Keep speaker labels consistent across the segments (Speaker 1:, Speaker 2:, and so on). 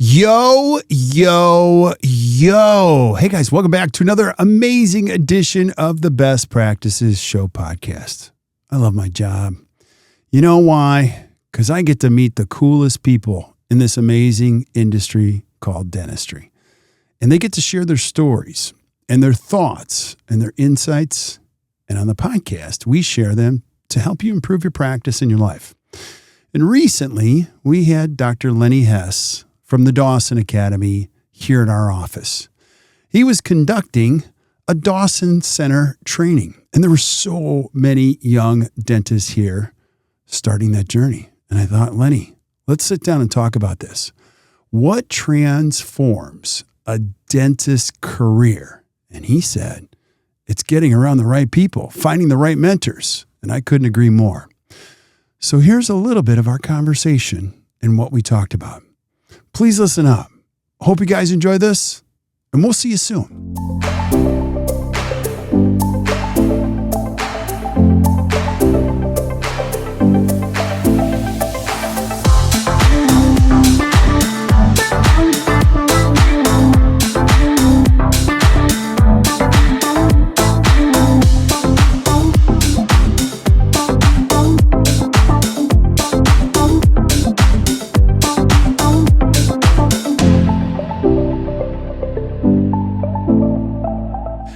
Speaker 1: Yo, yo, yo. Hey guys, welcome back to another amazing edition of the Best Practices Show podcast. I love my job. You know why? Because I get to meet the coolest people in this amazing industry called dentistry. And they get to share their stories and their thoughts and their insights. And on the podcast, we share them to help you improve your practice in your life. And recently, we had Dr. Lenny Hess from the Dawson Academy here in our office. He was conducting a Dawson Center training, and there were so many young dentists here starting that journey. And I thought, Lenny, let's sit down and talk about this. What transforms a dentist's career? And he said, it's getting around the right people, finding the right mentors. And I couldn't agree more. So here's a little bit of our conversation and what we talked about. Please listen up. Hope you guys enjoy this, and we'll see you soon.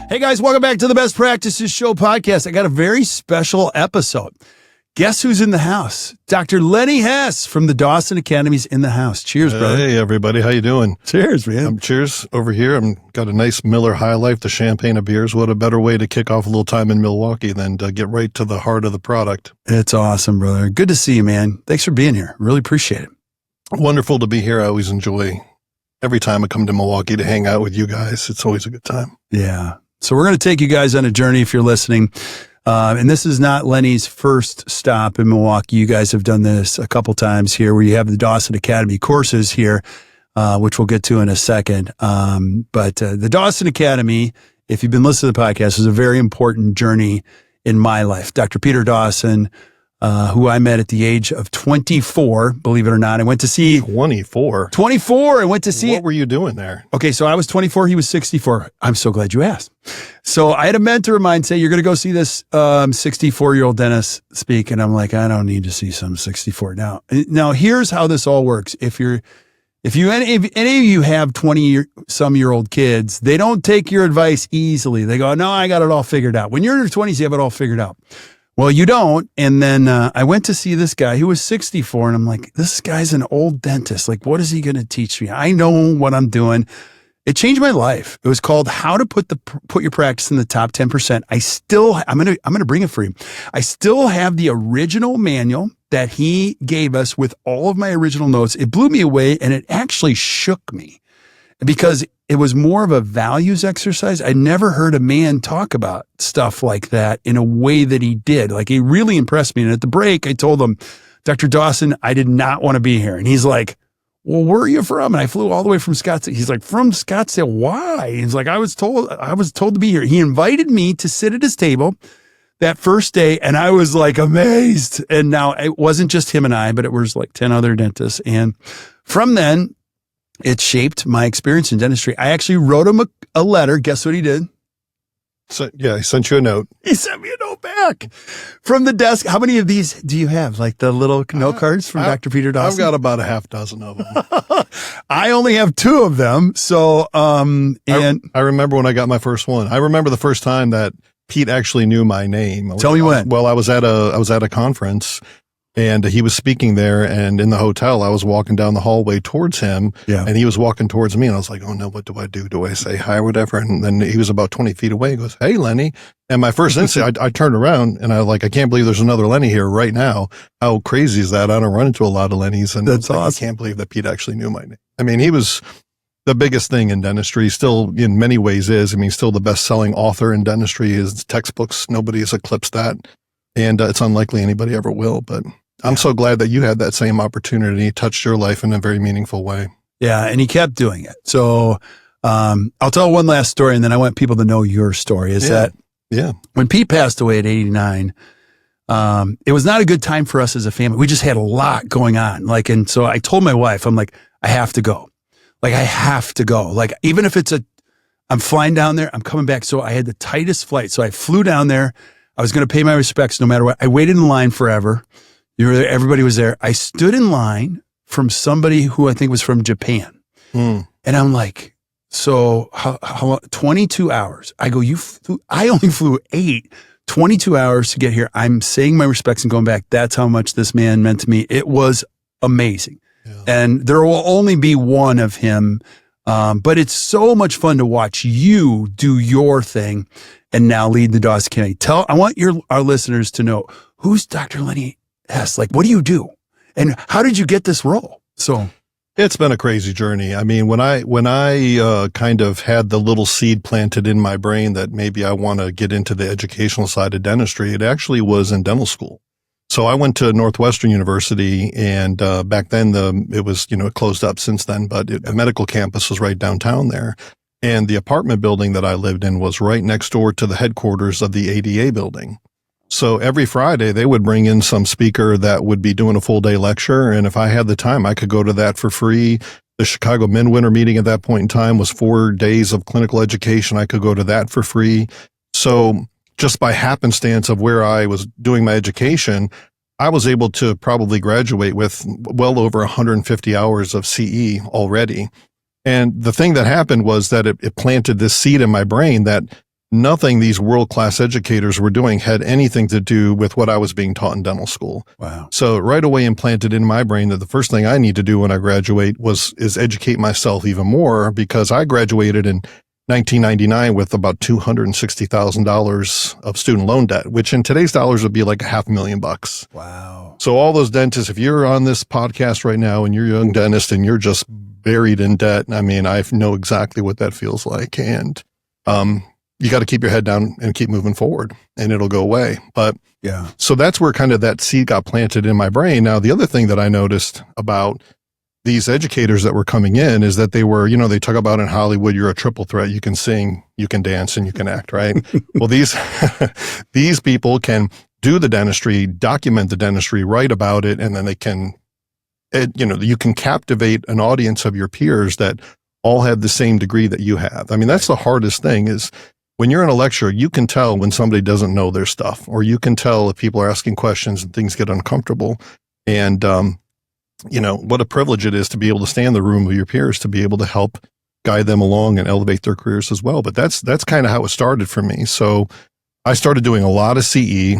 Speaker 1: Hey guys, welcome back to the Best Practices Show podcast. I got a very special episode. Guess who's in the house? Dr. Lenny Hess from the Dawson Academy's in the house. Cheers, brother.
Speaker 2: Hey, everybody. How you doing?
Speaker 1: Cheers, man.
Speaker 2: Cheers over here. I've got a nice Miller High Life, the champagne of beers. What a better way to kick off a little time in Milwaukee than to get right to the heart of the product.
Speaker 1: It's awesome, brother. Good to see you, man. Thanks for being here. Really appreciate it.
Speaker 2: Wonderful to be here. I always enjoy every time I come to Milwaukee to hang out with you guys. It's always a good time.
Speaker 1: Yeah. So we're going to take you guys on a journey if you're listening. And this is not Lenny's first stop in Milwaukee. You guys have done this a couple times here where you have the Dawson Academy courses here, which we'll get to in a second. But the Dawson Academy, if you've been listening to the podcast, is a very important journey in my life. Dr. Peter Dawson, who I met at the age of 24, believe it or not. I went to see
Speaker 2: 24.
Speaker 1: 24. I went to see.
Speaker 2: What were you doing there?
Speaker 1: Okay, so I was 24. He was 64. I'm so glad you asked. So I had a mentor of mine say, you're going to go see this 64-year-old dentist speak. And I'm like, I don't need to see some 64. Now here's how this all works. If any of you have 20-some-year-old kids, they don't take your advice easily. They go, no, I got it all figured out. When you're in your 20s, you have it all figured out. Well, you don't. And then I went to see this guy who was 64, and I'm like, this guy's an old dentist. Like, what is he going to teach me? I know what I'm doing. It changed my life. It was called How to Put Your Practice in the Top 10%. I'm gonna bring it for you. I still have the original manual that he gave us with all of my original notes. It blew me away, and it actually shook me because it was more of a values exercise. I never heard a man talk about stuff like that in a way that he did. Like, he really impressed me. And at the break, I told him, Dr. Dawson, I did not want to be here. And he's like, well, where are you from? And I flew all the way from Scottsdale. He's like, from Scottsdale? Why? He's like, I was told to be here. He invited me to sit at his table that first day. And I was like amazed. And now it wasn't just him and I, but it was like 10 other dentists. And from then, it shaped my experience in dentistry. I actually wrote him a letter. Guess what he did?
Speaker 2: So, yeah, I sent you a note.
Speaker 1: He sent me a note back from the desk. How many of these do you have? Like the little note cards from Dr. Peter Dawson?
Speaker 2: I've got about a half dozen of them.
Speaker 1: I only have 2 of them. So, and
Speaker 2: I remember when I got my first one. I remember the first time that Pete actually knew my name.
Speaker 1: Tell me when.
Speaker 2: Well, I was at a conference. And he was speaking there, and in the hotel, I was walking down the hallway towards him, and he was walking towards me, and I was like, oh no, what do I do? Do I say hi or whatever? And then he was about 20 feet away. He goes, hey, Lenny. And my first instinct, I turned around, and I can't believe there's another Lenny here right now. How crazy is that? I don't run into a lot of Lennys. And
Speaker 1: that's awesome.
Speaker 2: I can't believe that Pete actually knew my name. I mean, he was the biggest thing in dentistry, still in many ways is. I mean, still the best-selling author in dentistry. His textbooks, nobody has eclipsed that. And it's unlikely anybody ever will, but I'm so glad that you had that same opportunity, touched your life in a very meaningful way.
Speaker 1: Yeah, and he kept doing it. So I'll tell one last story, and then I want people to know your story, that when Pete passed away at 89, it was not a good time for us as a family. We just had a lot going on. And so I told my wife, I'm like, I have to go. Like I have to go. Like even if I'm flying down there, I'm coming back. So I had the tightest flight. So I flew down there. I was going to pay my respects no matter what. I waited in line forever. Everybody was there. I stood in line from somebody who I think was from Japan. And I'm like, so how 22 hours. I go, I only flew 8, 22 hours to get here. I'm saying my respects and going back. That's how much this man meant to me. It was amazing. Yeah. And there will only be one of him. But it's so much fun to watch you do your thing and now lead the Dawson Academy. I want our listeners to know, who's Dr. Lenny Hess? Like, what do you do? And how did you get this role? So
Speaker 2: it's been a crazy journey. I mean, when I kind of had the little seed planted in my brain that maybe I want to get into the educational side of dentistry, it actually was in dental school. So I went to Northwestern University, and back then it was, it closed up since then, but the medical campus was right downtown there. And the apartment building that I lived in was right next door to the headquarters of the ADA building. So every Friday they would bring in some speaker that would be doing a full day lecture. And if I had the time, I could go to that for free. The Chicago Midwinter meeting at that point in time was 4 days of clinical education. I could go to that for free. So just by happenstance of where I was doing my education, I was able to probably graduate with well over 150 hours of CE already. And the thing that happened was that it planted this seed in my brain that nothing these world-class educators were doing had anything to do with what I was being taught in dental school.
Speaker 1: Wow.
Speaker 2: So right away implanted in my brain that the first thing I need to do when I graduate is educate myself even more, because I graduated in 1999 with about $260,000 of student loan debt, which in today's dollars would be like $500,000.
Speaker 1: Wow.
Speaker 2: So all those dentists, if you're on this podcast right now and you're a young dentist and you're just buried in debt, I mean, I know exactly what that feels like. And you got to keep your head down and keep moving forward and it'll go away. But
Speaker 1: yeah,
Speaker 2: so that's where kind of that seed got planted in my brain. Now, the other thing that I noticed about these educators that were coming in is that they were, they talk about in Hollywood, you're a triple threat. You can sing, you can dance, and you can act, right? Well, these people can do the dentistry, document the dentistry, write about it, and then they can, you can captivate an audience of your peers that all have the same degree that you have. I mean, that's the hardest thing is when you're in a lecture, you can tell when somebody doesn't know their stuff, or you can tell if people are asking questions and things get uncomfortable. And, what a privilege it is to be able to stand in the room with your peers, to be able to help guide them along and elevate their careers as well. But that's kind of how it started for me. So I started doing a lot of CE.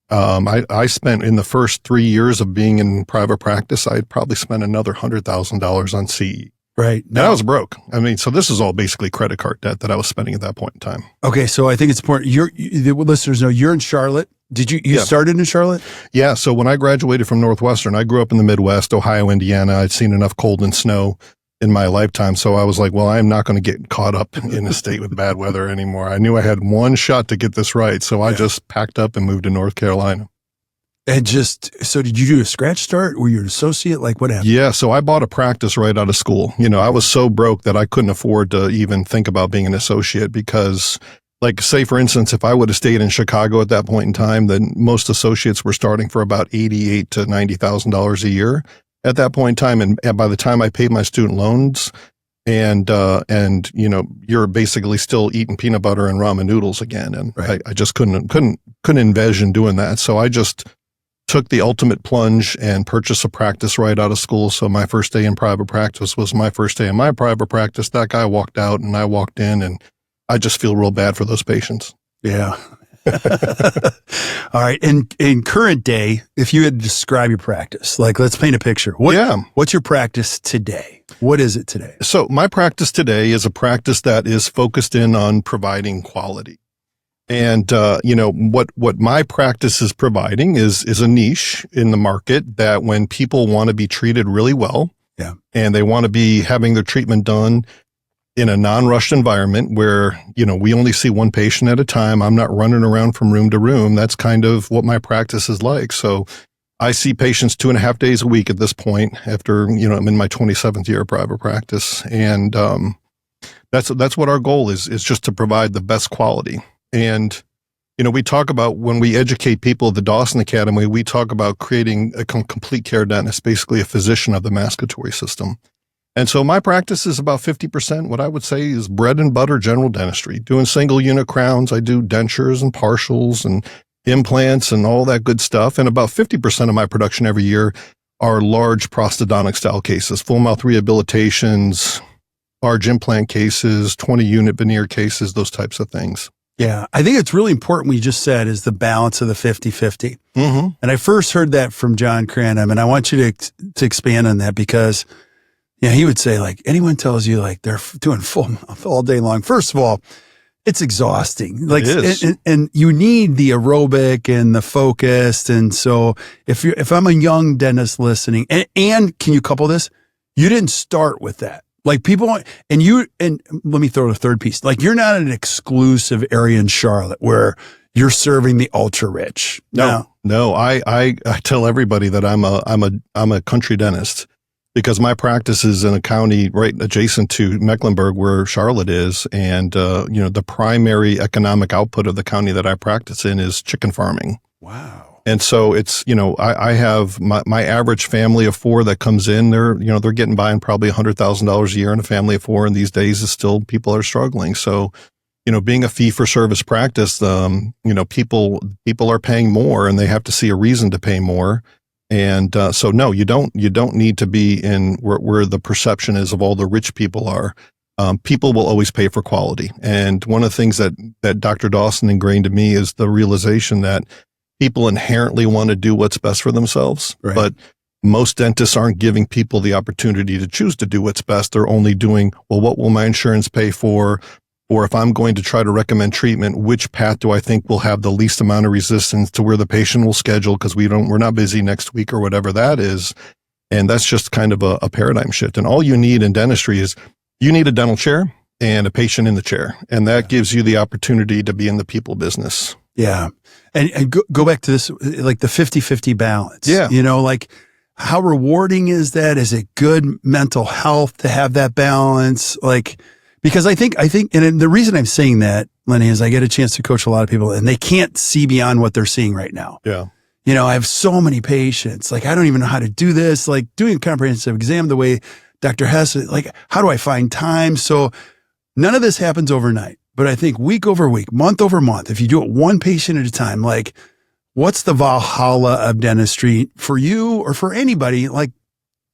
Speaker 2: I spent in the first 3 years of being in private practice, I'd probably spent another $100,000 on CE.
Speaker 1: Right.
Speaker 2: And I was broke. I mean, so this is all basically credit card debt that I was spending at that point in time.
Speaker 1: Okay. So I think it's important. The listeners know you're in Charlotte. Did you started in Charlotte?
Speaker 2: Yeah. So when I graduated from Northwestern, I grew up in the Midwest, Ohio, Indiana. I'd seen enough cold and snow in my lifetime. So I was like, well, I'm not going to get caught up in a state with bad weather anymore. I knew I had one shot to get this right. So I just packed up and moved to North Carolina.
Speaker 1: And so did you do a scratch start? Were you an associate? Like what happened?
Speaker 2: Yeah. So I bought a practice right out of school. I was so broke that I couldn't afford to even think about being an associate because, like, say, for instance, if I would have stayed in Chicago at that point in time, then most associates were starting for about $88,000 to $90,000 a year at that point in time. And by the time I paid my student loans and you're basically still eating peanut butter and ramen noodles again. And right. I just couldn't envision doing that. So I just took the ultimate plunge and purchased a practice right out of school. So my first day in private practice was my first day in my private practice. That guy walked out and I walked in, and I just feel real bad for those patients.
Speaker 1: Yeah. All right. In current day, if you had to describe your practice, like let's paint a picture. What's your practice today? What is it today?
Speaker 2: So my practice today is a practice that is focused in on providing quality. And, what my practice is providing is a niche in the market that when people want to be treated really well, and they want to be having their treatment done in a non-rushed environment where, we only see one patient at a time. I'm not running around from room to room. That's kind of what my practice is like. So I see patients 2.5 days a week at this point after, I'm in my 27th year of private practice. And, that's what our goal is just to provide the best quality. And, we talk about when we educate people at the Dawson Academy, we talk about creating a complete care dentist, basically a physician of the mascatory system. And so my practice is about 50%, what I would say is bread and butter general dentistry, doing single unit crowns. I do dentures and partials and implants and all that good stuff. And about 50% of my production every year are large prosthodontic style cases, full mouth rehabilitations, large implant cases, 20 unit veneer cases, those types of things.
Speaker 1: Yeah. I think it's really important what you just said is the balance of the 50-50.
Speaker 2: Mm-hmm.
Speaker 1: And I first heard that from John Cranham, and I want you to expand on that because, yeah, he would say, like, anyone tells you like they're doing full mouth all day long. First of all, it's exhausting. Like,
Speaker 2: it is.
Speaker 1: And you need the aerobic and the focused. And so if I'm a young dentist listening, and can you couple this? You didn't start with that. Like people, and let me throw a third piece. Like you're not an exclusive area in Charlotte where you're serving the ultra rich.
Speaker 2: No. I tell everybody that I'm a country dentist because my practice is in a county right adjacent to Mecklenburg where Charlotte is. And, the primary economic output of the county that I practice in is chicken farming.
Speaker 1: Wow.
Speaker 2: And so it's, I have my average family of four that comes in, they're getting by in probably $100,000 a year in a family of four. And these days is still people are struggling. So, being a fee for service practice, people are paying more and they have to see a reason to pay more. And, so no, you don't need to be in where the perception is of all the rich people are. People will always pay for quality. And one of the things that Dr. Dawson ingrained in me is the realization that people inherently want to do what's best for themselves,
Speaker 1: right.
Speaker 2: But most dentists aren't giving people the opportunity to choose to do what's best. They're only doing, well, what will my insurance pay for? Or if I'm going to try to recommend treatment, which path do I think will have the least amount of resistance to where the patient will schedule because we're not busy next week or whatever that is. And that's just kind of a paradigm shift. And all you need in dentistry is you need a dental chair and a patient in the chair. And that gives you the opportunity to be in the people business.
Speaker 1: Yeah. And go back to this, like the 50-50 balance.
Speaker 2: Yeah.
Speaker 1: Like how rewarding is that? Is it good mental health to have that balance? Like, because I think, and the reason I'm saying that, Lenny, is I get a chance to coach a lot of people and they can't see beyond what they're seeing right now.
Speaker 2: Yeah.
Speaker 1: I have so many patients. Like, I don't even know how to do this. Like doing a comprehensive exam the way Dr. Hess, like, how do I find time? So none of this happens overnight. But I think week over week, month over month, if you do it one patient at a time, like what's the Valhalla of dentistry for you or for anybody? Like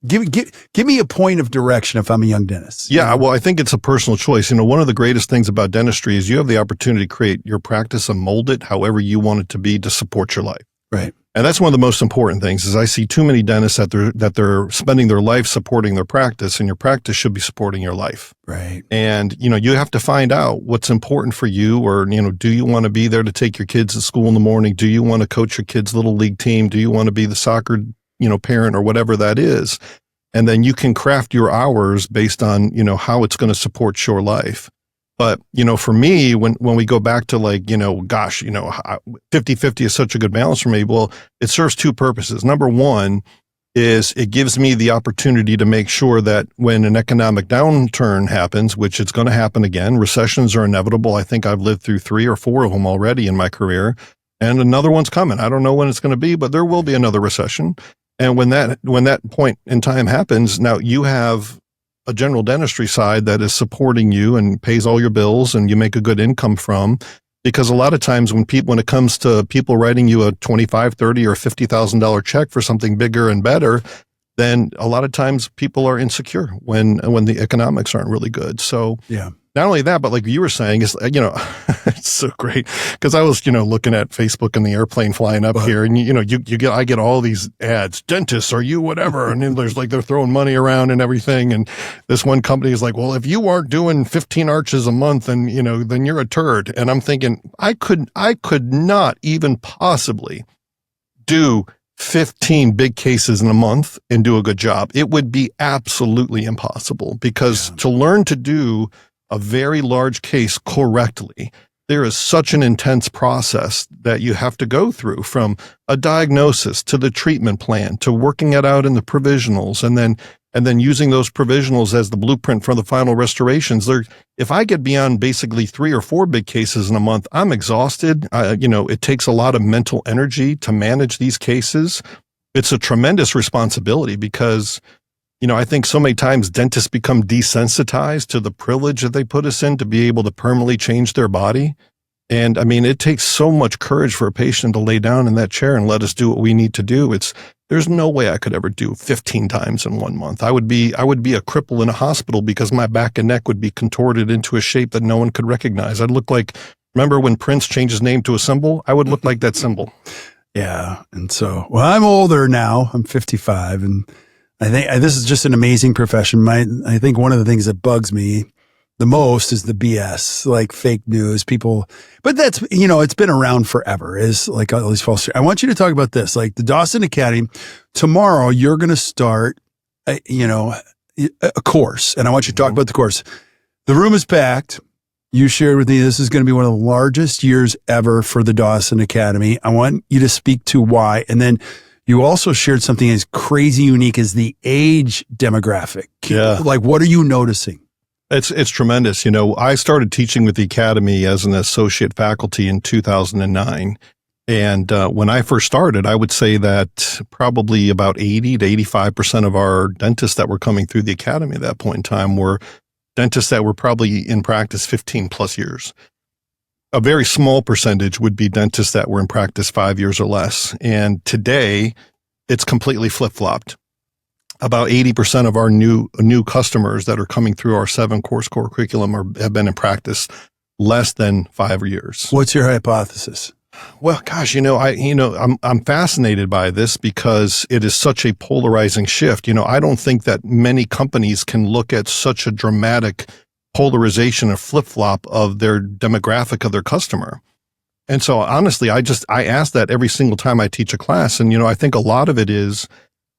Speaker 1: give me a point of direction if I'm a young dentist.
Speaker 2: Yeah. Well, I think it's a personal choice. One of the greatest things about dentistry is you have the opportunity to create your practice and mold it however you want it to be to support your life.
Speaker 1: Right.
Speaker 2: And that's one of the most important things is I see too many dentists that they're spending their life supporting their practice and your practice should be supporting your life.
Speaker 1: Right.
Speaker 2: And, you have to find out what's important for you or, do you want to be there to take your kids to school in the morning? Do you want to coach your kids' little league team? Do you want to be the soccer, parent or whatever that is? And then you can craft your hours based on, how it's going to support your life. But, for me, when we go back to 50-50 is such a good balance for me. Well, it serves two purposes. Number one is it gives me the opportunity to make sure that when an economic downturn happens, which it's going to happen again, recessions are inevitable. I think I've lived through 3 or 4 of them already in my career and another one's coming. I don't know when it's going to be, but there will be another recession. And when that point in time happens, now you have a general dentistry side that is supporting you and pays all your bills and you make a good income from, because a lot of times when it comes to people writing you a $25,000, $30,000 or $50,000 check for something bigger and better, then a lot of times people are insecure when the economics aren't really good. So
Speaker 1: yeah.
Speaker 2: Not only that, but like you were saying, it's so great because I was looking at Facebook in the airplane flying up here, and I get all these ads, dentists, are you whatever, and then there's they're throwing money around and everything, and this one company is like, well, if you aren't doing 15 arches a month, then then you're a turd, and I'm thinking I could not even possibly do 15 big cases in a month and do a good job. It would be absolutely impossible because to learn to do a very large case correctly, there is such an intense process that you have to go through, from a diagnosis to the treatment plan to working it out in the provisionals and then using those provisionals as the blueprint for the final restorations. If I get beyond basically 3 or 4 big cases in a month, I'm exhausted. It takes a lot of mental energy to manage these cases. It's a tremendous responsibility because I think so many times dentists become desensitized to the privilege that they put us in to be able to permanently change their body. And I mean, it takes so much courage for a patient to lay down in that chair and let us do what we need to do. There's no way I could ever do 15 times in 1 month. I would be a cripple in a hospital because my back and neck would be contorted into a shape that no one could recognize. I'd look like, remember when Prince changed his name to a symbol? I would look like that symbol.
Speaker 1: Yeah. And so, well, I'm older now. I'm 55. And I think this is just an amazing profession. I think one of the things that bugs me the most is the BS, like fake news, people, but that's, it's been around forever, is like all these false. I want you to talk about this, like the Dawson Academy. Tomorrow, you're going to start, a course, and I want you to talk about the course. The room is packed. You shared with me, this is going to be one of the largest years ever for the Dawson Academy. I want you to speak to why. And then you also shared something as crazy unique as the age demographic.
Speaker 2: Yeah.
Speaker 1: Like, what are you noticing?
Speaker 2: It's tremendous. I started teaching with the Academy as an associate faculty in 2009. And when I first started, I would say that probably about 80 to 85% of our dentists that were coming through the Academy at that point in time were dentists that were probably in practice 15 plus years. A very small percentage would be dentists that were in practice 5 years or less. And today, it's completely flip-flopped. About 80% of our new customers that are coming through our 7-course core curriculum have been in practice less than 5 years.
Speaker 1: What's your hypothesis?
Speaker 2: Well, gosh, I'm fascinated by this because it is such a polarizing shift. I don't think that many companies can look at such a dramatic polarization or flip-flop of their demographic of their customer. And so honestly, I ask that every single time I teach a class. And, I think a lot of it is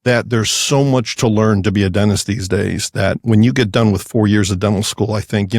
Speaker 2: that there's so much to learn to be a dentist these days that when you get done with 4 years of dental school, I think,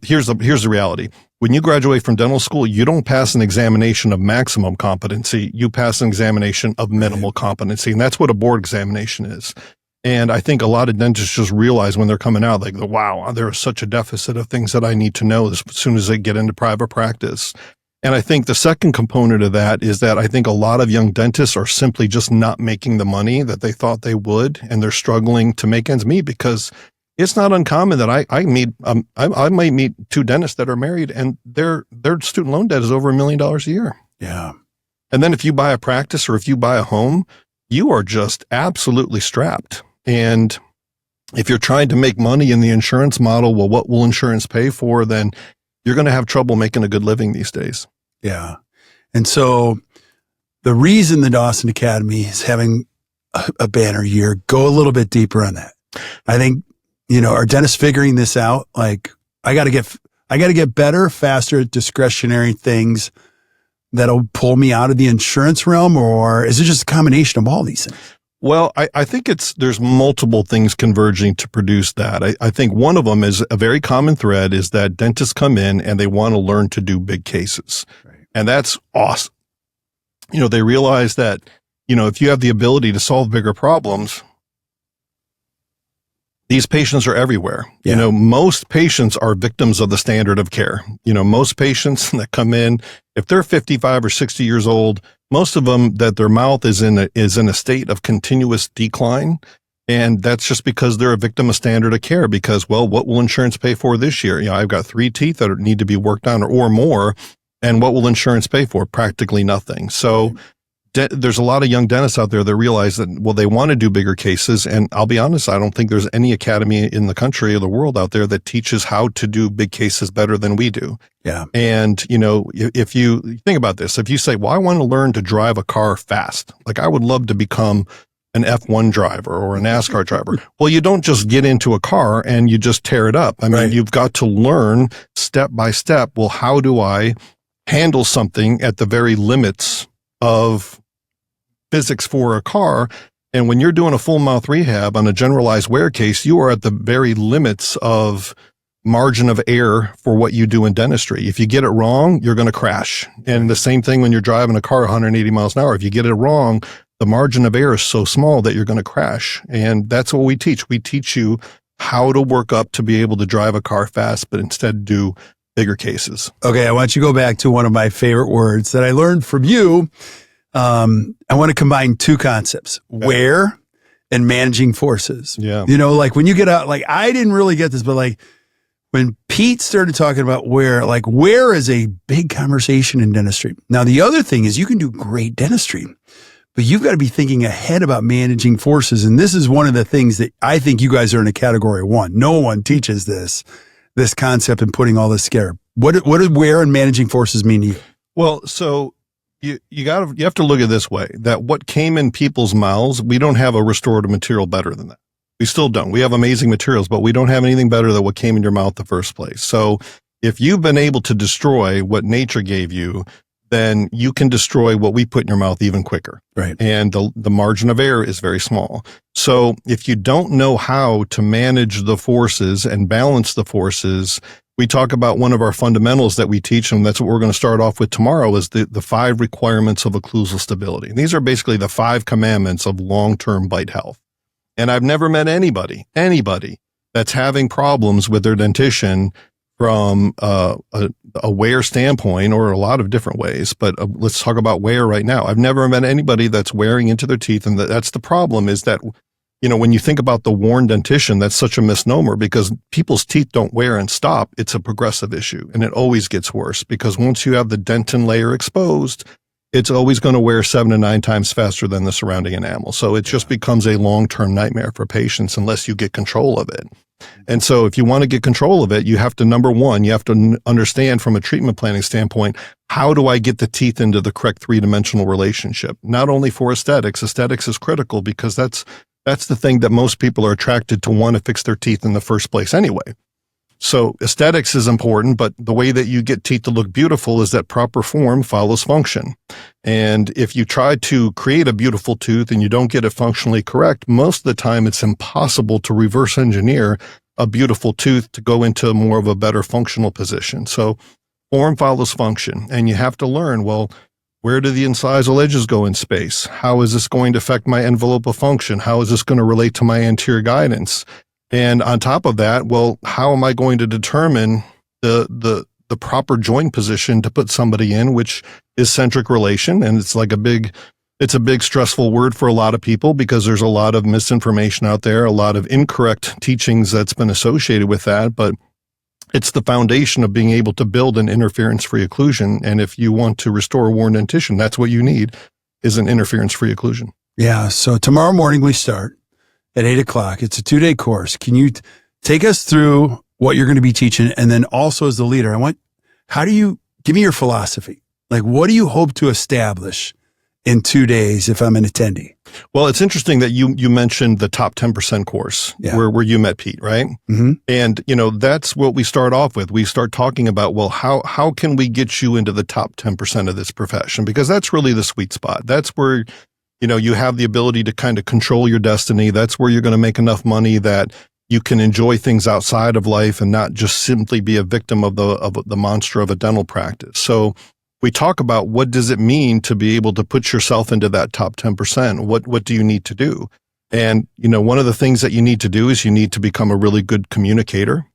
Speaker 2: here's the reality. When you graduate from dental school, you don't pass an examination of maximum competency. You pass an examination of minimal competency. And that's what a board examination is. And I think a lot of dentists just realize when they're coming out, like, wow, there is such a deficit of things that I need to know as soon as they get into private practice. And I think the second component of that is that I think a lot of young dentists are simply just not making the money that they thought they would, and they're struggling to make ends meet because it's not uncommon that I might meet two dentists that are married and their student loan debt is over $1 million a year.
Speaker 1: Yeah.
Speaker 2: And then if you buy a practice or if you buy a home, you are just absolutely strapped. And if you're trying to make money in the insurance model, well, what will insurance pay for? Then you're going to have trouble making a good living these days.
Speaker 1: Yeah. And so the reason the Dawson Academy is having a banner year, go a little bit deeper on that. I think, are dentists figuring this out? Like, I got to get better, faster at discretionary things that'll pull me out of the insurance realm, or is it just a combination of all these things?
Speaker 2: Well, I think there's multiple things converging to produce that. I think one of them is a very common thread is that dentists come in and they want to learn to do big cases. Right. And that's awesome. They realize that, if you have the ability to solve bigger problems, these patients are everywhere. Yeah. Most patients are victims of the standard of care. Most patients that come in, if they're 55 or 60 years old, most of them that their mouth is in a state of continuous decline. And that's just because they're a victim of standard of care because, well, what will insurance pay for this year? I've got 3 teeth that need to be worked on or more. And what will insurance pay for? Practically nothing. So there's a lot of young dentists out there that realize that, well, they want to do bigger cases. And I'll be honest, I don't think there's any academy in the country or the world out there that teaches how to do big cases better than we do.
Speaker 1: Yeah.
Speaker 2: And, if you think about this, if you say, well, I want to learn to drive a car fast, like I would love to become an F1 driver or a NASCAR driver. Well, you don't just get into a car and you just tear it up. I mean, You've got to learn step by step. Well, how do I handle something at the very limits of physics for a car? And when you're doing a full mouth rehab on a generalized wear case, you are at the very limits of margin of error for what you do in dentistry. If you get it wrong, you're going to crash. And the same thing when you're driving a car 180 miles an hour. If you get it wrong, the margin of error is so small that you're going to crash. And that's what we teach. We teach you how to work up to be able to drive a car fast, but instead do bigger cases.
Speaker 1: Okay, I want you to go back to one of my favorite words that I learned from you. I want to combine two concepts, wear and managing forces.
Speaker 2: Yeah.
Speaker 1: You know, like when you get out, like I didn't really get this, but like when Pete started talking about where is a big conversation in dentistry. Now, the other thing is you can do great dentistry, but you've got to be thinking ahead about managing forces. And this is one of the things that I think you guys are in a category 1. No one teaches this concept and putting all this together. What does where and managing forces mean to you?
Speaker 2: Well, so you have to look at it this way, that what came in people's mouths, we don't have a restorative material better than that. We still don't. We have amazing materials, but we don't have anything better than what came in your mouth the first place. So if you've been able to destroy what nature gave you, then you can destroy what we put in your mouth even quicker.
Speaker 1: Right.
Speaker 2: And the margin of error is very small. So if you don't know how to manage the forces and balance the forces, we talk about one of our fundamentals that we teach, and that's what we're going to start off with tomorrow, is the 5 requirements of occlusal stability. And these are basically the 5 commandments of long-term bite health. And I've never met anybody that's having problems with their dentition from a wear standpoint, or a lot of different ways. But let's talk about wear right now. I've never met anybody that's wearing into their teeth. And that's the problem, is that, you know, when you think about the worn dentition, that's such a misnomer, because people's teeth don't wear and stop. It's a progressive issue, and it always gets worse, because once you have the dentin layer exposed, it's always going to wear 7 to 9 times faster than the surrounding enamel. So it just becomes a long-term nightmare for patients unless you get control of it. And so if you want to get control of it, you have to, number one, you have to understand from a treatment planning standpoint, how do I get the teeth into the correct 3-dimensional relationship? Not only for aesthetics is critical, because that's the thing that most people are attracted to, want to fix their teeth in the first place anyway. So aesthetics is important, but the way that you get teeth to look beautiful is that proper form follows function. And if you try to create a beautiful tooth and you don't get it functionally correct, most of the time it's impossible to reverse engineer a beautiful tooth to go into more of a better functional position. So form follows function, and you have to learn, well, where do the incisal edges go in space? How is this going to affect my envelope of function? How is this going to relate to my anterior guidance? And on top of that, well, how am I going to determine the proper joint position to put somebody in, which is centric relation? And it's a big stressful word for a lot of people, because there's a lot of misinformation out there, a lot of incorrect teachings that's been associated with that. But it's the foundation of being able to build an interference-free occlusion. And if you want to restore worn dentition, that's what you need, is an interference-free occlusion.
Speaker 1: Yeah. So tomorrow morning we start at 8:00. It's a 2-day course. Can you take us through what you're going to be teaching? And then also, as the leader, give me your philosophy. Like, what do you hope to establish in 2 days if I'm an attendee?
Speaker 2: Well, it's interesting that you mentioned the top 10% course, where you met Pete, right?
Speaker 1: Mm-hmm.
Speaker 2: And, you know, that's what we start off with. We start talking about, well, how can we get you into the top 10% of this profession? Because that's really the sweet spot. That's where, you know, you have the ability to kind of control your destiny. That's where you're going to make enough money that you can enjoy things outside of life and not just simply be a victim of the monster of a dental practice. So we talk about, what does it mean to be able to put yourself into that top 10%? What do you need to do? And, you know, one of the things that you need to do is you need to become a really good communicator.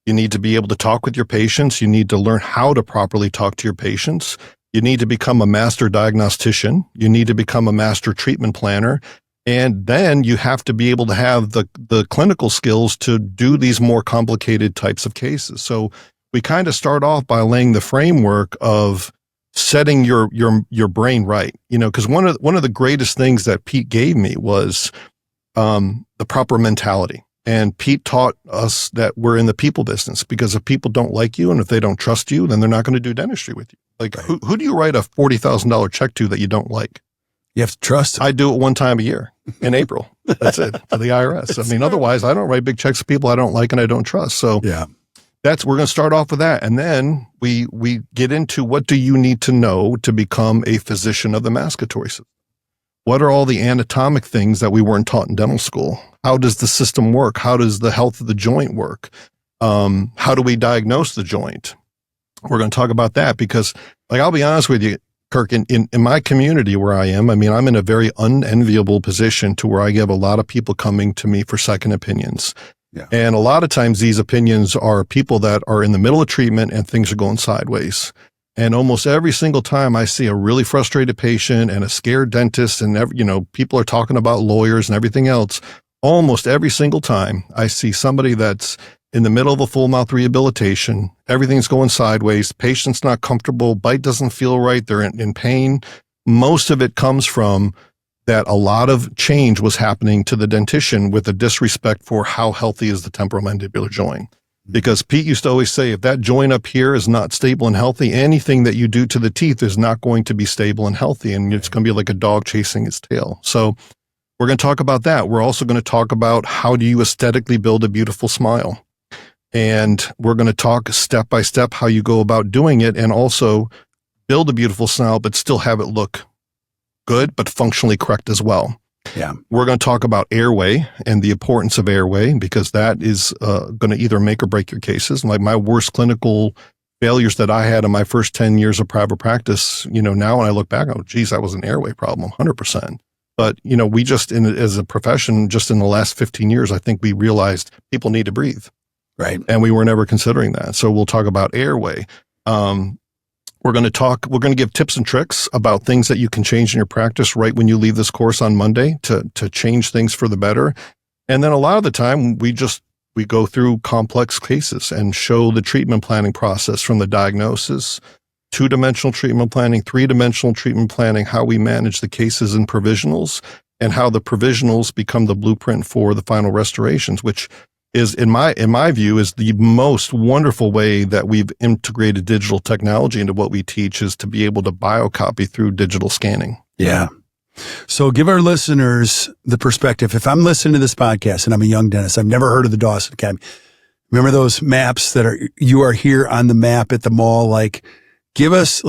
Speaker 2: You need to be able to talk with your patients. You need to learn how to properly talk to your patients. You need to become a master diagnostician. You need to become a master treatment planner. And then you have to be able to have the clinical skills to do these more complicated types of cases. So we kind of start off by laying the framework of setting your brain right. You know, because one of the greatest things that Pete gave me was the proper mentality. And Pete taught us that we're in the people business, because if people don't like you and if they don't trust you, then they're not going to do dentistry with you. Like, right. Who do you write a $40,000 check to that you don't like?
Speaker 1: You have to trust.
Speaker 2: I do it one time a year in April. That's it, to the IRS. I mean, otherwise I don't write big checks to people I don't like and I don't trust. So
Speaker 1: yeah,
Speaker 2: we're going to start off with that. And then we get into, what do you need to know to become a physician of the mascatory system? What are all the anatomic things that we weren't taught in dental school? How does the system work? How does the health of the joint work? How do we diagnose the joint? We're going to talk about that, because, like, I'll be honest with you, Kirk, in my community where I am, I mean, I'm in a very unenviable position to where I have a lot of people coming to me for second opinions.
Speaker 1: Yeah.
Speaker 2: And a lot of times these opinions are people that are in the middle of treatment and things are going sideways. And almost every single time I see a really frustrated patient and a scared dentist and, people are talking about lawyers and everything else, almost every single time I see somebody that's in the middle of a full mouth rehabilitation, everything's going sideways, patient's not comfortable, bite doesn't feel right, they're in pain. Most of it comes from that a lot of change was happening to the dentition with a disrespect for how healthy is the temporomandibular joint. Because Pete used to always say, if that joint up here is not stable and healthy, anything that you do to the teeth is not going to be stable and healthy. And it's going to be like a dog chasing its tail. So we're going to talk about that. We're also going to talk about how do you aesthetically build a beautiful smile. And we're going to talk step by step how you go about doing it and also build a beautiful smile, but still have it look good, but functionally correct as well.
Speaker 1: Yeah.
Speaker 2: We're going to talk about airway and the importance of airway, because that is going to either make or break your cases. Like my worst clinical failures that I had in my first 10 years of private practice, now when I look back, oh, geez, that was an airway problem, 100%. But, we just, as a profession, just in the last 15 years, I think we realized people need to breathe.
Speaker 1: Right.
Speaker 2: And we were never considering that. So we'll talk about airway. We're going to give tips and tricks about things that you can change in your practice right when you leave this course on Monday to change things for the better. And then a lot of the time we go through complex cases and show the treatment planning process from the diagnosis, 2-dimensional treatment planning, 3-dimensional treatment planning, how we manage the cases in provisionals, and how the provisionals become the blueprint for the final restorations, which is, in my view, is the most wonderful way that we've integrated digital technology into what we teach, is to be able to biocopy through digital scanning.
Speaker 1: Yeah. So give our listeners the perspective. If I'm listening to this podcast and I'm a young dentist, I've never heard of the Dawson Academy. Remember those maps you are here on the map at the mall? Like, give us,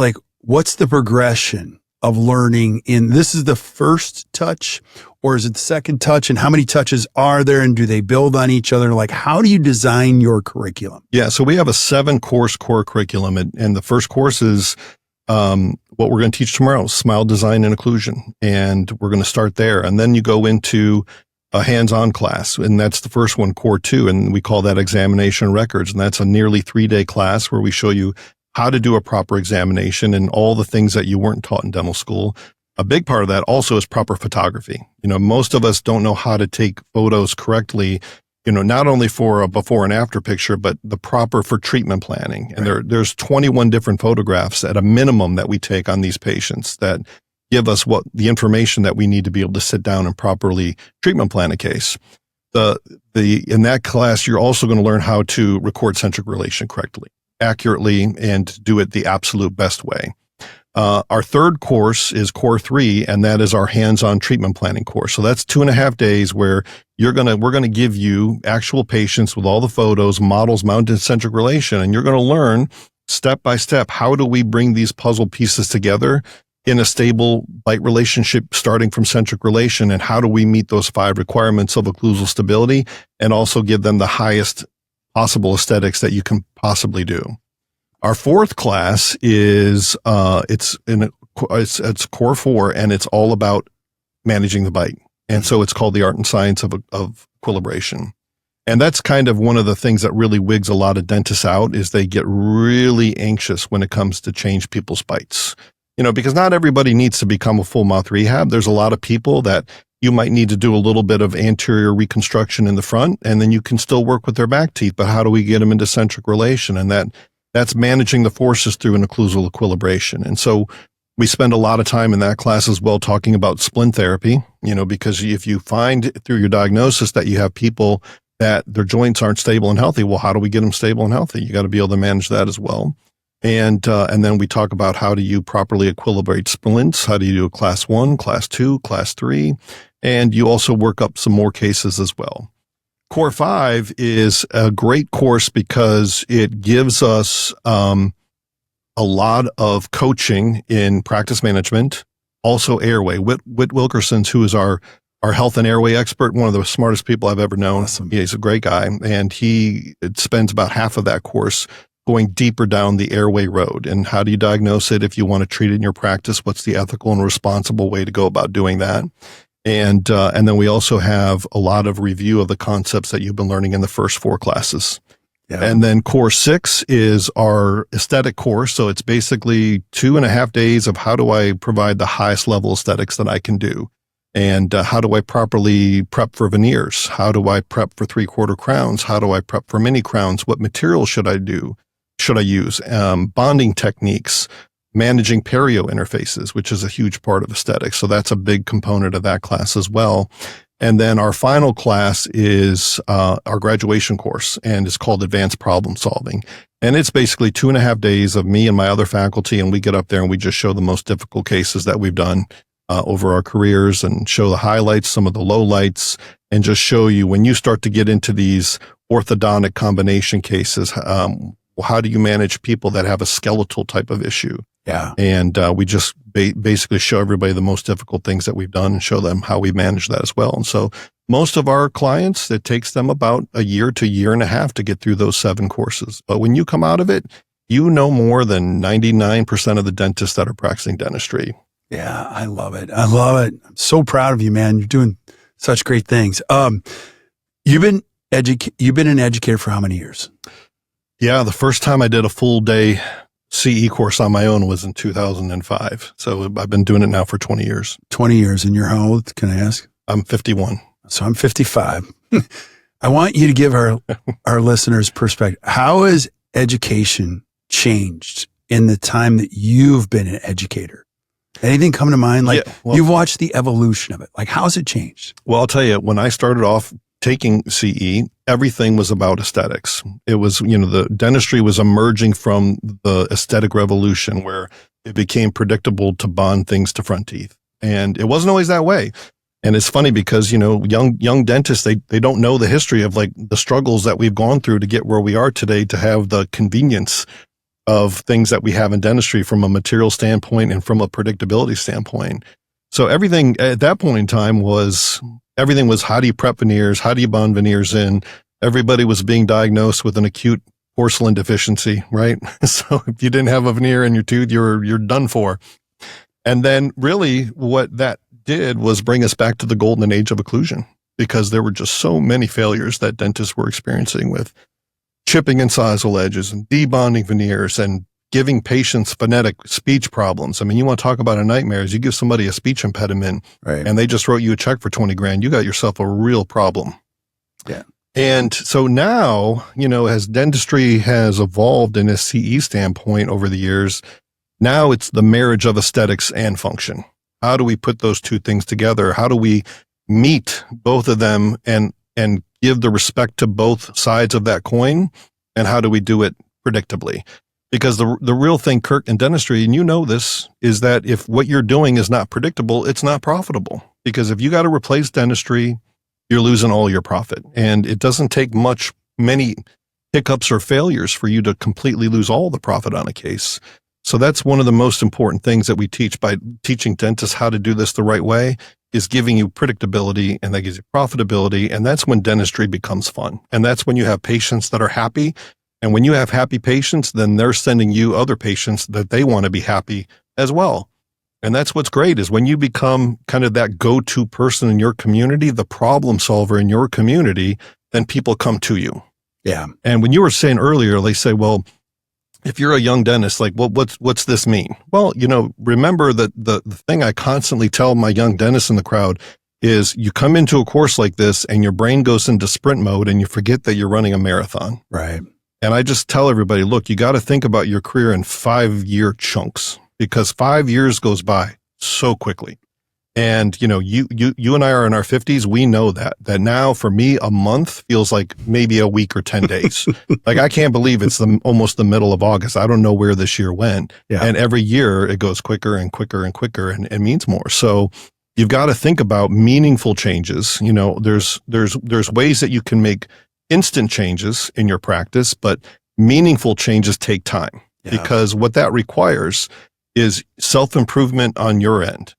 Speaker 1: what's the progression of learning this is the first touch, or is it the second touch, and how many touches are there, and do they build on each other? Like, how do you design your curriculum?
Speaker 2: Yeah. So we have a 7-course core curriculum, and the first course is what we're going to teach tomorrow, smile design and occlusion. And we're going to start there. And then you go into a hands-on class, and that's the first one, core 2. And we call that examination records. And that's a nearly 3-day class where we show you how to do a proper examination and all the things that you weren't taught in dental school. A big part of that also is proper photography. Most of us don't know how to take photos correctly, not only for a before and after picture, but the proper for treatment planning. And there's 21 different photographs at a minimum that we take on these patients that give us the information that we need to be able to sit down and properly treatment plan a case. In that class, you're also going to learn how to record centric relation correctly, accurately, and do it the absolute best way. Our third course is core 3, and that is our hands-on treatment planning course. So that's 2.5 days where we're going to give you actual patients with all the photos, models, mounted centric relation, and you're going to learn step by step, how do we bring these puzzle pieces together in a stable bite relationship starting from centric relation, and how do we meet those 5 requirements of occlusal stability and also give them the highest possible aesthetics that you can possibly do. Our fourth class is it's core 4, and it's all about managing the bite. And so it's called the art and science of equilibration. And that's kind of one of the things that really wigs a lot of dentists out, is they get really anxious when it comes to change people's bites. Because not everybody needs to become a full mouth rehab. There's a lot of people that you might need to do a little bit of anterior reconstruction in the front, and then you can still work with their back teeth. But how do we get them into centric relation? And that's managing the forces through an occlusal equilibration. And so we spend a lot of time in that class as well talking about splint therapy, because if you find through your diagnosis that you have people that their joints aren't stable and healthy, well, how do we get them stable and healthy? You got to be able to manage that as well. And then we talk about how do you properly equilibrate splints? How do you do a class 1, class 2, class 3? And you also work up some more cases as well. Core 5 is a great course because it gives us a lot of coaching in practice management, also airway. Whit Wilkerson's, who is our health and airway expert, one of the smartest people I've ever known.
Speaker 1: Awesome.
Speaker 2: He's a great guy, and he spends about half of that course going deeper down the airway road. And how do you diagnose it if you want to treat it in your practice? What's the ethical and responsible way to go about doing that? And then we also have a lot of review of the concepts that you've been learning in the first 4 classes.
Speaker 1: Yeah.
Speaker 2: And then course 6 is our aesthetic course. So it's basically 2.5 days of how do I provide the highest level aesthetics that I can do? And how do I properly prep for veneers? How do I prep for 3/4 crowns? How do I prep for mini crowns? What material should I use? Bonding techniques, managing perio interfaces, which is a huge part of aesthetics. So that's a big component of that class as well. And then our final class is our graduation course, and it's called Advanced Problem Solving. And it's basically 2.5 days of me and my other faculty, and we get up there and we just show the most difficult cases that we've done over our careers and show the highlights, some of the lowlights, and just show you when you start to get into these orthodontic combination cases, how do you manage people that have a skeletal type of issue?
Speaker 1: Yeah.
Speaker 2: And we just basically show everybody the most difficult things that we've done and show them how we manage that as well. And so most of our clients, it takes them about a year to 1.5 years to get through those 7 courses. But when you come out of it, you know more than 99% of the dentists that are practicing dentistry.
Speaker 1: Yeah, I love it. I love it. I'm so proud of you, man. You're doing such great things. You've been an educator for how many years?
Speaker 2: Yeah, the first time I did a full day CE course on my own was in 2005. So I've been doing it now for 20 years.
Speaker 1: 20 years. And you're how old, can I ask?
Speaker 2: I'm 51.
Speaker 1: So I'm 55. I want you to give our listeners perspective. How has education changed in the time that you've been an educator? Anything come to mind? Like, yeah, well, you've watched the evolution of it. Like, how's it changed?
Speaker 2: Well, I'll tell you, when I started off taking CE, everything was about aesthetics. It was, the dentistry was emerging from the aesthetic revolution where it became predictable to bond things to front teeth. And it wasn't always that way. And it's funny because, young dentists, they don't know the history of like the struggles that we've gone through to get where we are today, to have the convenience of things that we have in dentistry from a material standpoint and from a predictability standpoint. So everything at that point in time was how do you prep veneers? How do you bond veneers in? Everybody was being diagnosed with an acute porcelain deficiency, right? So if you didn't have a veneer in your tooth, you're done for. And then really what that did was bring us back to the golden age of occlusion, because there were just so many failures that dentists were experiencing with chipping incisal edges and debonding veneers and giving patients phonetic speech problems. I mean, you want to talk about a nightmare is you give somebody a speech impediment, right, and they just wrote you a check for 20 grand. You got yourself a real problem.
Speaker 1: Yeah.
Speaker 2: And so now, as dentistry has evolved in a CE standpoint over the years, now it's the marriage of aesthetics and function. How do we put those two things together? How do we meet both of them and give the respect to both sides of that coin? And how do we do it predictably? Because the real thing, Kirk, in dentistry, and you know this, is that if what you're doing is not predictable, it's not profitable. Because if you got to replace dentistry, you're losing all your profit. And it doesn't take many hiccups or failures for you to completely lose all the profit on a case. So that's one of the most important things that we teach by teaching dentists how to do this the right way, is giving you predictability, and that gives you profitability. And that's when dentistry becomes fun. And that's when you have patients that are happy. And when you have happy patients, then they're sending you other patients that they want to be happy as well. And that's what's great, is when you become kind of that go-to person in your community, the problem solver in your community, then people come to you.
Speaker 1: Yeah.
Speaker 2: And when you were saying earlier, they say, well, if you're a young dentist, like, what's this mean? Well, remember that the thing I constantly tell my young dentists in the crowd is you come into a course like this and your brain goes into sprint mode and you forget that you're running a marathon.
Speaker 1: Right.
Speaker 2: And I just tell everybody, look, you got to think about your career in 5-year chunks, because 5 years goes by so quickly. And, you and I are in our 50s. We know that now for me, a month feels like maybe a week or 10 days. Like, I can't believe it's almost the middle of August. I don't know where this year went. Yeah. And every year it goes quicker and quicker and quicker, and it means more. So you've got to think about meaningful changes. There's ways that you can make instant changes in your practice, but meaningful changes take time, because what that requires is self-improvement on your end.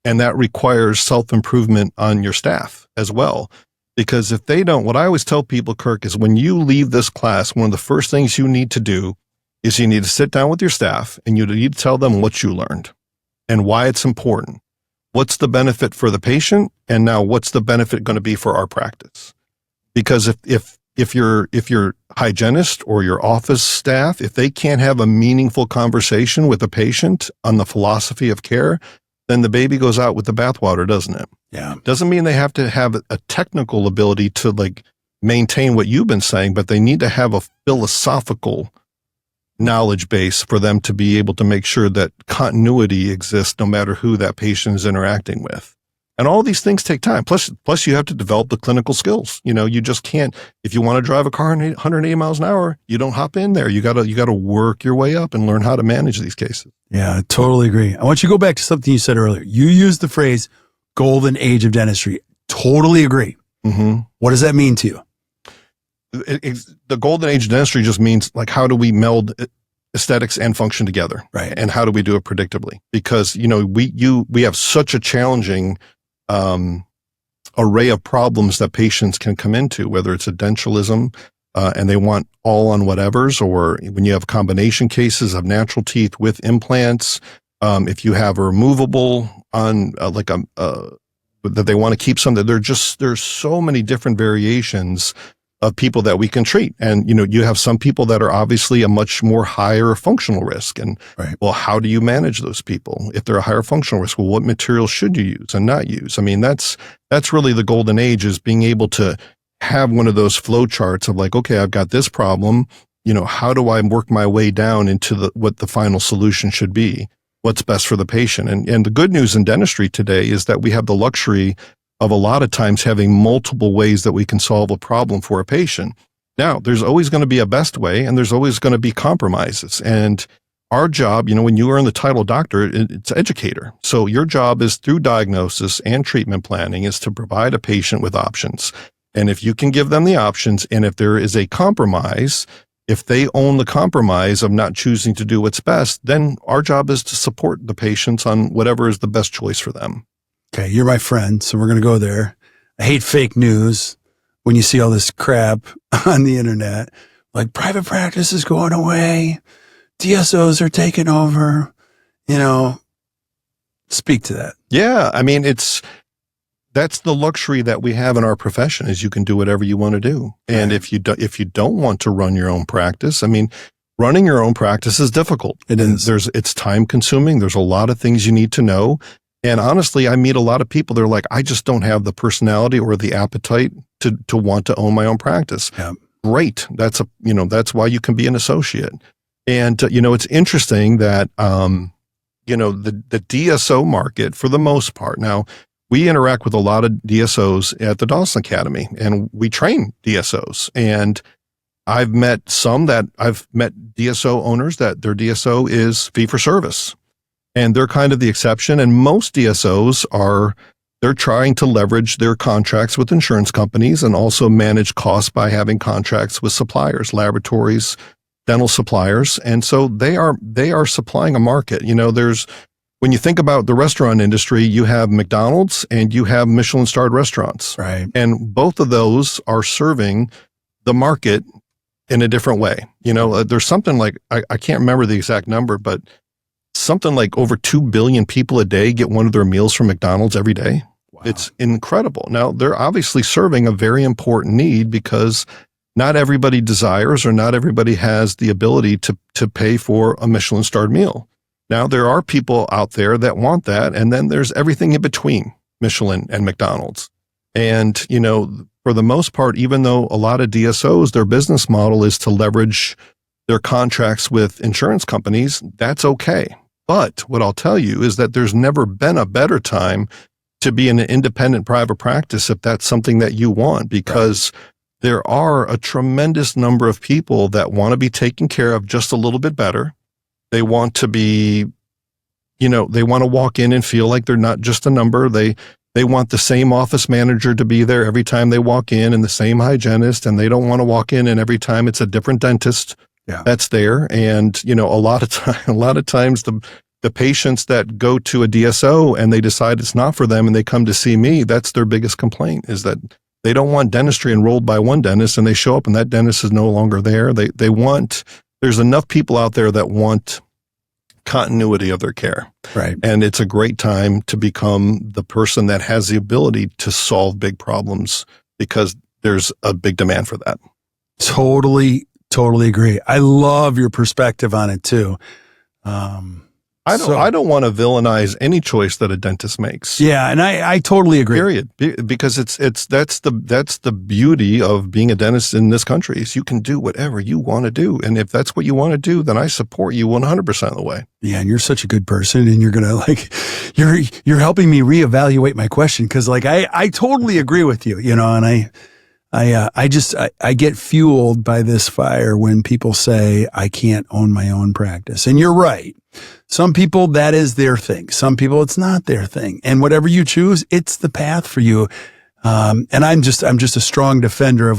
Speaker 2: And that requires self-improvement on your staff as well. Because if they don't, what I always tell people, Kirk, is when you leave this class, one of the first things you need to do is you need to sit down with your staff and you need to tell them what you learned and why it's important. What's the benefit for the patient? And now what's the benefit going to be for our practice? Because if if your hygienist or your office staff, if they can't have a meaningful conversation with a patient on the philosophy of care, then the baby goes out with the bathwater, doesn't it?
Speaker 1: Yeah.
Speaker 2: Doesn't mean they have to have a technical ability to like maintain what you've been saying, but they need to have a philosophical knowledge base for them to be able to make sure that continuity exists no matter who that patient is interacting with. And all these things take time. Plus you have to develop the clinical skills. You just can't, if you want to drive a car 180 miles an hour, you don't hop in there. You gotta work your way up and learn how to manage these cases.
Speaker 1: Yeah, I totally agree. I want you to go back to something you said earlier. You used the phrase golden age of dentistry. Totally agree.
Speaker 2: Mm-hmm.
Speaker 1: What does that mean to you?
Speaker 2: The golden age of dentistry just means like, how do we meld aesthetics and function together?
Speaker 1: Right.
Speaker 2: And how do we do it predictably? Because, we have such a challenging array of problems that patients can come into, whether it's a dentalism and they want all on whatevers, or when you have combination cases of natural teeth with implants, if you have a removable on that they want to keep something, there's so many different variations of people that we can treat. And, you have some people that are obviously a much more higher functional risk. And
Speaker 1: right.
Speaker 2: Well, how do you manage those people? If they're a higher functional risk, well, what materials should you use and not use? I mean, that's really the golden age, is being able to have one of those flow charts of like, okay, I've got this problem. How do I work my way down into what the final solution should be? What's best for the patient? And the good news in dentistry today is that we have the luxury of a lot of times having multiple ways that we can solve a problem for a patient. Now, there's always going to be a best way, and there's always going to be compromises. And our job, when you earn the title doctor, it's educator. So your job is, through diagnosis and treatment planning, is to provide a patient with options. And if you can give them the options, and if there is a compromise, if they own the compromise of not choosing to do what's best, then our job is to support the patients on whatever is the best choice for them.
Speaker 1: Okay, you're my friend, so we're going to go there. I hate fake news when you see all this crap on the internet, like private practice is going away, DSOs are taking over, speak to that.
Speaker 2: Yeah, I mean, that's the luxury that we have in our profession, is you can do whatever you want to do. And if you don't want to run your own practice, I mean, running your own practice is difficult.
Speaker 1: It is.
Speaker 2: It's time consuming. There's a lot of things you need to know. And honestly, I meet a lot of people. They're like, I just don't have the personality or the appetite to want to own my own practice.
Speaker 1: Yeah.
Speaker 2: Great. That's why you can be an associate. And, it's interesting that, the DSO market, for the most part, now we interact with a lot of DSOs at the Dawson Academy, and we train DSOs. And I've met DSO owners that their DSO is fee for service. And they're kind of the exception. And most DSOs they're trying to leverage their contracts with insurance companies and also manage costs by having contracts with suppliers, laboratories, dental suppliers. And so they are supplying a market. When you think about the restaurant industry, you have McDonald's and you have Michelin-starred restaurants.
Speaker 1: Right.
Speaker 2: And both of those are serving the market in a different way. There's something like, I can't remember the exact number, but something like over 2 billion people a day get one of their meals from McDonald's every day. Wow. It's incredible. Now, they're obviously serving a very important need, because not everybody desires, or not everybody has the ability to pay for a Michelin-starred meal. Now, there are people out there that want that, and then there's everything in between Michelin and McDonald's. And, for the most part, even though a lot of DSOs, their business model is to leverage their contracts with insurance companies, that's okay. But what I'll tell you is that there's never been a better time to be in an independent private practice if that's something that you want, because there are a tremendous number of people that want to be taken care of just a little bit better. They want to be, they want to walk in and feel like they're not just a number. They want the same office manager to be there every time they walk in, and the same hygienist, and they don't want to walk in and every time it's a different dentist. Yeah. That's there. And, a lot of times the patients that go to a DSO and they decide it's not for them and they come to see me, that's their biggest complaint, is that they don't want dentistry enrolled by one dentist, and they show up and that dentist is no longer there. There's enough people out there that want continuity of their care.
Speaker 1: Right.
Speaker 2: And it's a great time to become the person that has the ability to solve big problems, because there's a big demand for that.
Speaker 1: Totally agree. I love your perspective on it too.
Speaker 2: I don't want to villainize any choice that a dentist makes.
Speaker 1: Yeah, and I totally agree.
Speaker 2: Period. Because that's the beauty of being a dentist in this country is you can do whatever you want to do, and if that's what you want to do, then I support you 100% of the way.
Speaker 1: Yeah, and you're such a good person, and you're gonna you're helping me reevaluate my question because I totally agree with you, and I get fueled by this fire when people say I can't own my own practice, and you're right. Some people, that is their thing. Some people, it's not their thing. And whatever you choose, it's the path for you. And I'm just a strong defender of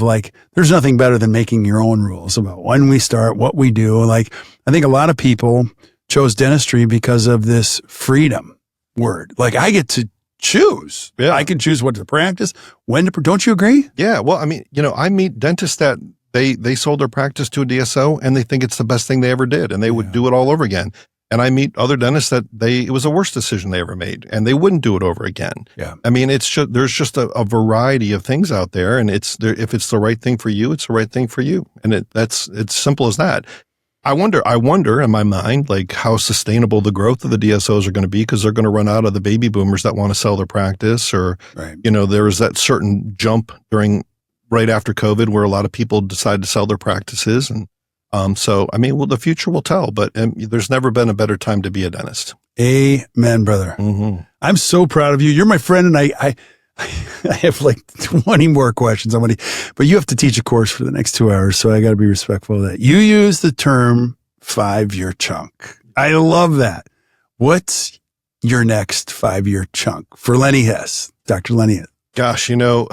Speaker 1: there's nothing better than making your own rules about when we start, what we do. I think a lot of people chose dentistry because of this freedom word. I get to choose.
Speaker 2: Yeah.
Speaker 1: I can choose what to practice, when to, don't you agree?
Speaker 2: Yeah. Well, I mean, I meet dentists that they sold their practice to a DSO and they think it's the best thing they ever did and they would do it all over again. And I meet other dentists that it was the worst decision they ever made and they wouldn't do it over again.
Speaker 1: Yeah.
Speaker 2: I mean, there's just a variety of things out there and if it's the right thing for you, it's the right thing for you. And it's simple as that. I wonder in my mind, how sustainable the growth of the DSOs are going to be because they're going to run out of the baby boomers that want to sell their practice or, there was that certain jump right after COVID where a lot of people decided to sell their practices. And so, I mean, the future will tell, but there's never been a better time to be a dentist.
Speaker 1: Amen, brother.
Speaker 2: Mm-hmm.
Speaker 1: I'm so proud of you. You're my friend, and I have 20 more questions. But you have to teach a course for the next 2 hours, so I got to be respectful of that. You use the term 5-year chunk. I love that. What's your next 5-year chunk for Lenny Hess, Dr. Lenny Hess?
Speaker 2: Gosh, the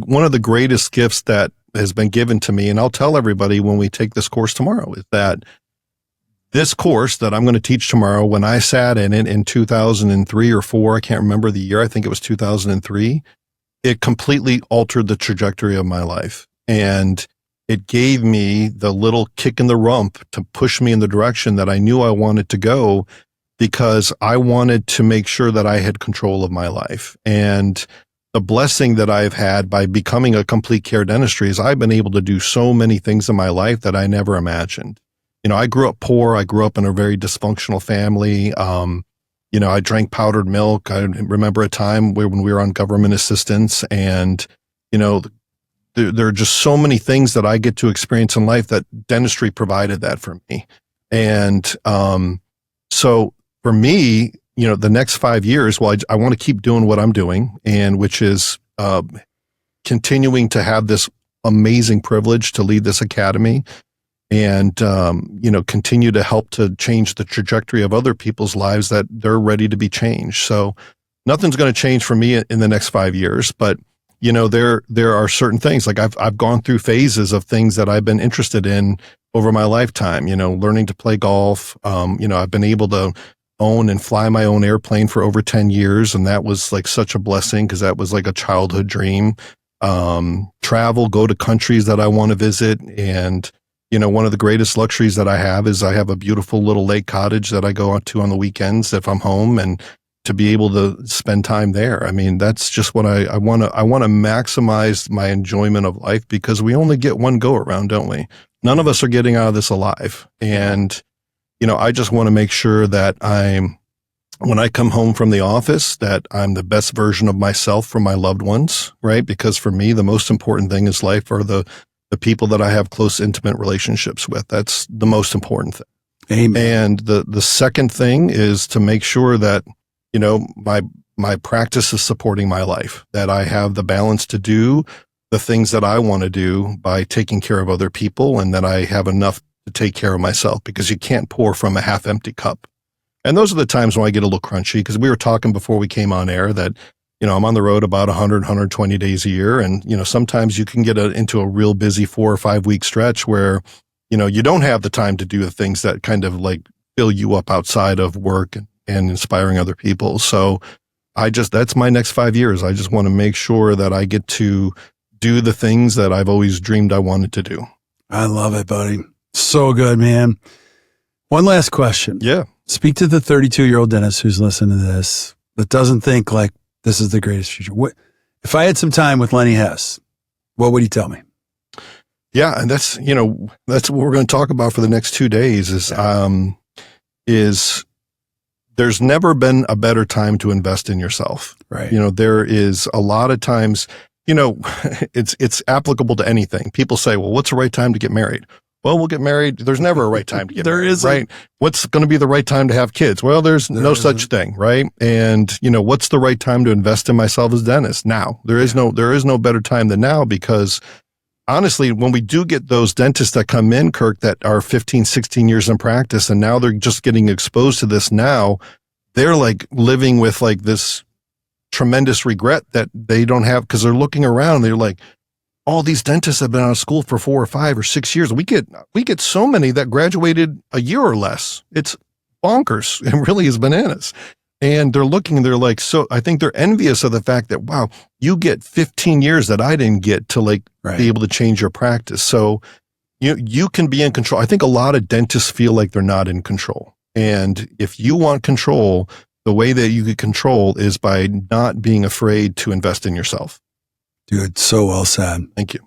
Speaker 2: one of the greatest gifts that has been given to me, and I'll tell everybody when we take this course tomorrow, is that this course that I'm going to teach tomorrow, when I sat in it in 2003 or 4, I can't remember the year, I think it was 2003, it completely altered the trajectory of my life. And it gave me the little kick in the rump to push me in the direction that I knew I wanted to go because I wanted to make sure that I had control of my life. And the blessing that I've had by becoming a complete care dentistry is I've been able to do so many things in my life that I never imagined. I grew up poor. I grew up in a very dysfunctional family. I drank powdered milk. I remember a time when we were on government assistance and, there are just so many things that I get to experience in life that dentistry provided that for me. And, so for me, the next 5 years, I want to keep doing what I'm doing, and which is continuing to have this amazing privilege to lead this academy and, continue to help to change the trajectory of other people's lives that they're ready to be changed. So nothing's going to change for me in the next 5 years, but there are certain things I've gone through phases of things that I've been interested in over my lifetime, learning to play golf. I've been able to own and fly my own airplane for over 10 years. And that was such a blessing because that was a childhood dream. Travel, go to countries that I want to visit. And, one of the greatest luxuries that I have is I have a beautiful little lake cottage that I go out to on the weekends if I'm home and to be able to spend time there. I mean, that's just what I want to maximize my enjoyment of life because we only get one go around, don't we? None of us are getting out of this alive. And, I just want to make sure that when I come home from the office, that I'm the best version of myself for my loved ones, right? Because for me, the most important thing in life are the people that I have close, intimate relationships with. That's the most important thing.
Speaker 1: Amen.
Speaker 2: And the second thing is to make sure that, my practice is supporting my life, that I have the balance to do the things that I want to do by taking care of other people and that I have enough to take care of myself because you can't pour from a half empty cup. And those are the times when I get a little crunchy because we were talking before we came on air that, I'm on the road about 100, 120 days a year. And, sometimes you can get into a real busy 4 or 5 week stretch where, you don't have the time to do the things that kind of fill you up outside of work and inspiring other people. So that's my next 5 years. I just want to make sure that I get to do the things that I've always dreamed I wanted to do.
Speaker 1: I love it, buddy. So good, man. One last question.
Speaker 2: Yeah.
Speaker 1: Speak to the 32-year-old dentist who's listening to this that doesn't think this is the greatest future. If I had some time with Lenny Hess, what would he tell me?
Speaker 2: Yeah. And that's what we're going to talk about for the next 2 days is there's never been a better time to invest in yourself.
Speaker 1: Right.
Speaker 2: There is a lot of times, it's applicable to anything. People say, well, what's the right time to get married? Well, we'll get married. There's never a right time to get married. Right? What's going to be the right time to have kids? Well, there's no such thing, right? And what's the right time to invest in myself as a dentist? Now. There is no better time than now, because honestly, when we do get those dentists that come in, Kirk, that are 15, 16 years in practice, and now they're just getting exposed to this now, they're like living with like this tremendous regret that they don't have, because they're looking around and they're like, all these dentists have been out of school for 4 or 5 or 6 years. We get so many that graduated a year or less. It's bonkers. It really is bananas. And they're looking, they're like, so I think they're envious of the fact that, wow, you get 15 years that I didn't get to be able to change your practice. So you can be in control. I think a lot of dentists feel like they're not in control. And if you want control, the way that you get control is by not being afraid to invest in yourself.
Speaker 1: Dude, so well said.
Speaker 2: Thank you.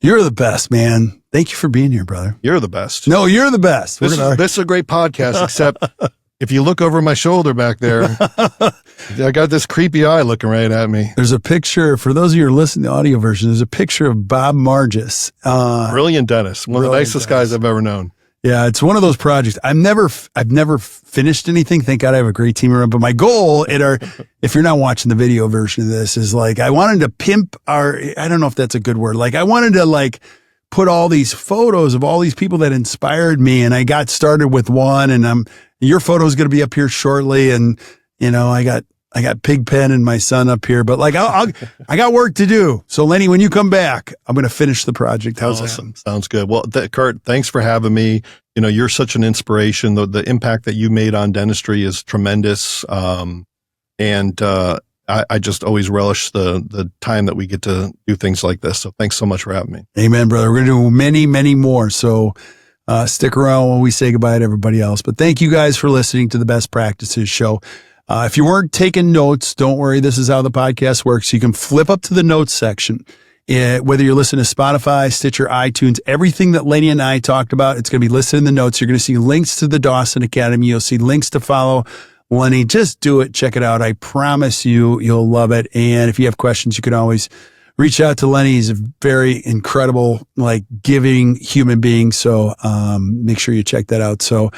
Speaker 1: You're the best, man. Thank you for being here, brother.
Speaker 2: You're the best.
Speaker 1: No, you're the best.
Speaker 2: This is a great podcast, except if you look over my shoulder back there, I got this creepy eye looking right at me.
Speaker 1: There's a picture, for those of you who are listening to the audio version, there's a picture of Bob Margis.
Speaker 2: Brilliant dentist. One of the nicest guys I've ever known.
Speaker 1: Yeah, it's one of those projects. I've never finished anything. Thank God I have a great team around. But my goal if you're not watching the video version of this, is like, I wanted to pimp I don't know if that's a good word. Like, I wanted to put all these photos of all these people that inspired me. And I got started with one, and your photo is going to be up here shortly. And, I got Pigpen and my son up here, but I got work to do. So Lenny, when you come back, I'm going to finish the project. How's
Speaker 2: awesome. That? Sounds good. Well, Kurt, thanks for having me. You're such an inspiration. The impact that you made on dentistry is tremendous. And I just always relish the time that we get to do things like this. So thanks so much for having me.
Speaker 1: Amen, brother. We're going to do many, many more. So stick around when we say goodbye to everybody else. But thank you guys for listening to the Best Practices Show. If you weren't taking notes, don't worry. This is how the podcast works. You can flip up to the notes section. Whether you're listening to Spotify, Stitcher, iTunes, everything that Lenny and I talked about, it's going to be listed in the notes. You're going to see links to the Dawson Academy. You'll see links to follow Lenny. Just do it. Check it out. I promise you'll love it. And if you have questions, you can always reach out to Lenny. He's a very incredible, giving human being. So make sure you check that out. So,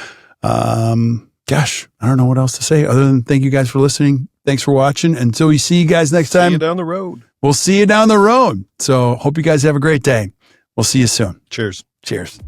Speaker 1: gosh, I don't know what else to say other than thank you guys for listening. Thanks for watching. Until we see you guys next time.
Speaker 2: See you down the road.
Speaker 1: We'll see you down the road. So hope you guys have a great day. We'll see you soon.
Speaker 2: Cheers.
Speaker 1: Cheers.